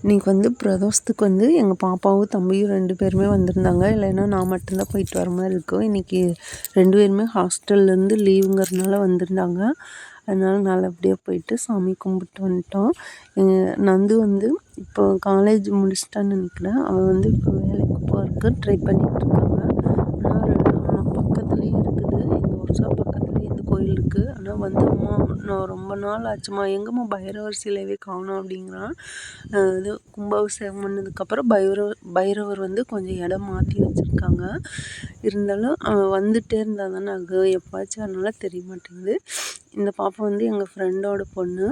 இன்றைக்கி வந்து பிரதோஷத்துக்கு வந்து எங்கள் பாப்பாவும் தம்பியும் 2 பேருமே வந்திருந்தாங்க. இல்லைன்னா நான் மட்டும்தான் போயிட்டு வர மாதிரி இருக்கும். இன்றைக்கி 2 பேருமே ஹாஸ்டல்லேருந்து லீவுங்கிறதுனால வந்திருந்தாங்க. அதனால் நல்லபடியாக போயிட்டு சாமி கும்பிட்டு வந்துட்டோம். நந்து வந்து இப்போ காலேஜ் முடிச்சிட்டான்னு நினைக்கிறேன். அவன் வந்து இப்போ வேலைக்கு போகிறதுக்கு ட்ரை பண்ணிகிட்ருக்காங்க. ஆனால் பக்கத்துலேயே இருக்குது, எங்கள் ஒர்க் ஷாப் பக்கத்துலேயே இந்த கோயில் இருக்குது. ஆனால் வந்து அம்மா நான் ரொம்ப நாள் ஆச்சுமா, எங்கேம்மா பைரவர் சிலையவே காணோம் அப்படிங்கிறான். இது கும்பாபிஷேகம் பண்ணதுக்கப்புறம் பைரவர் வந்து கொஞ்சம் இடம் மாற்றி வச்சுருக்காங்க. இருந்தாலும் அவன் வந்துகிட்டே இருந்தால் தானே அது எப்பாச்சும் அதனால தெரிய மாட்டேங்குது. இந்த பாப்பா வந்து எங்கள் ஃப்ரெண்டோட பொண்ணு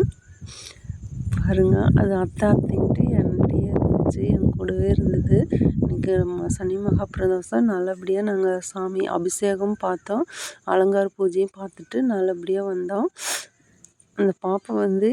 பாருங்க. அது அத்தைன்ட்டு என்கிட்டயே இருந்துச்சு, என் கூடவே இருந்தது. இன்றைக்கி சனி மகா பிரதோஷம் நல்லபடியாக நாங்கள் சாமி அபிஷேகம் பார்த்தோம், அலங்கார பூஜையும் பார்த்துட்டு நல்லபடியாக வந்தோம். அந்த பாப்பா வந்து